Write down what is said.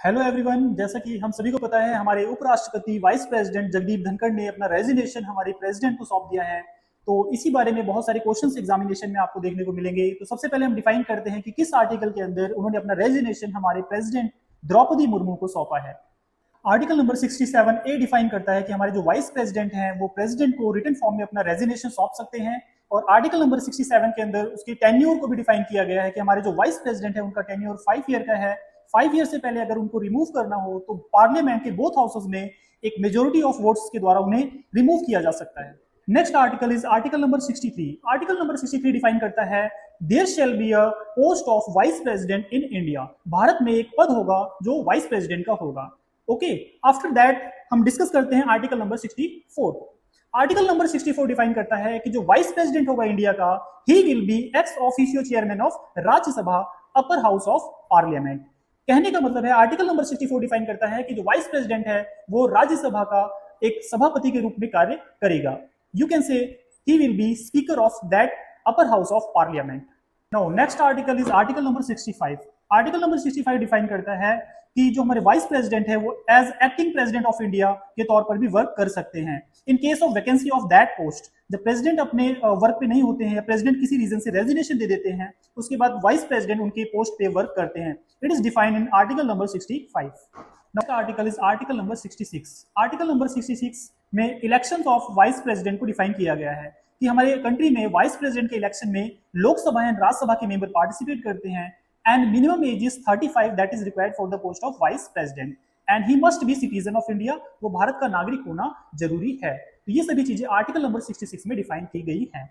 Hello everyone, जैसा कि हम सभी को पता है हमारे उपराष्ट्रपति वाइस प्रेसिडेंट जगदीप धनखड़ ने अपना रेजिग्नेशन हमारे प्रेसिडेंट को सौंप दिया है। तो इसी बारे में बहुत सारे क्वेश्चंस एग्जामिनेशन में आपको देखने को मिलेंगे। तो सबसे पहले हम डिफाइन करते हैं कि किस आर्टिकल के अंदर उन्होंने अपना रेजिग्नेशन हमारे प्रेसिडेंट द्रौपदी मुर्मू को सौंपा है। आर्टिकल नंबर 67 ए डिफाइन करता है कि हमारे जो वाइस प्रेसिडेंट हैं वो प्रेसिडेंट को रिटन फॉर्म में अपना रेजिग्नेशन सौंप सकते हैं। और आर्टिकल नंबर 67 के अंदर उसकी टेन्योर को भी डिफाइन किया गया है कि हमारे जो वाइस प्रेसिडेंट है उनका टेन्योर 5 ईयर का है। 5 ईयर से पहले अगर उनको रिमूव करना हो तो पार्लियामेंट के बोथ हाउसेस में एक मेजोरिटी ऑफ वोट्स के द्वारा उन्हें रिमूव किया जा सकता है। Next article is article number 63। Article number 63 define करता है there shall be a post of vice president in India. Bharat में एक पद होगा जो वाइस प्रेसिडेंट का होगा। ओके, आफ्टर दैट हम डिस्कस करते हैं article number 64। Article number 64 define करता है कि जो वाइस प्रेसिडेंट होगा इंडिया का, he will be ex officio chairman of Rajya Sabha upper house of parliament. कहने का मतलब है आर्टिकल नंबर 64 डिफाइन करता है कि जो वाइस प्रेसिडेंट है वो राज्यसभा का एक सभापति के रूप में कार्य करेगा। You can say he will be speaker of that upper house of parliament. Now next article is article number 65। Article number 65 define करता है कि जो हमारे वाइस प्रेसिडेंट है वो as acting president of India के तौर पर भी वर्क कर सकते हैं in case of vacancy of that post. जब प्रेसिडेंट अपने वर्क पे नहीं होते हैं या प्रेसिडेंट किसी रीजन से रेजिग्नेशन दे देते हैं, उसके बाद वाइस प्रेसिडेंट उनके पोस्ट पे वर्क करते हैं। It is defined in article number 65। Next article is article number 66। Article number 66 में इलेक्शंस ऑफ वाइस प्रेसिडेंट को डिफाइन किया गया है कि हमारे कंट्री में वाइस प्रेसिडेंट के इलेक्शन में लोकसभा एंड राज्यसभा के मेंबर पार्टिसिपेट करते हैं and minimum age is 35 that is required for the post of vice president and he must be citizen of India। वो भारत का नागरिक होना जरूरी है। तो ये सभी चीजें आर्टिकल नंबर 66 में डिफाइन की गई हैं।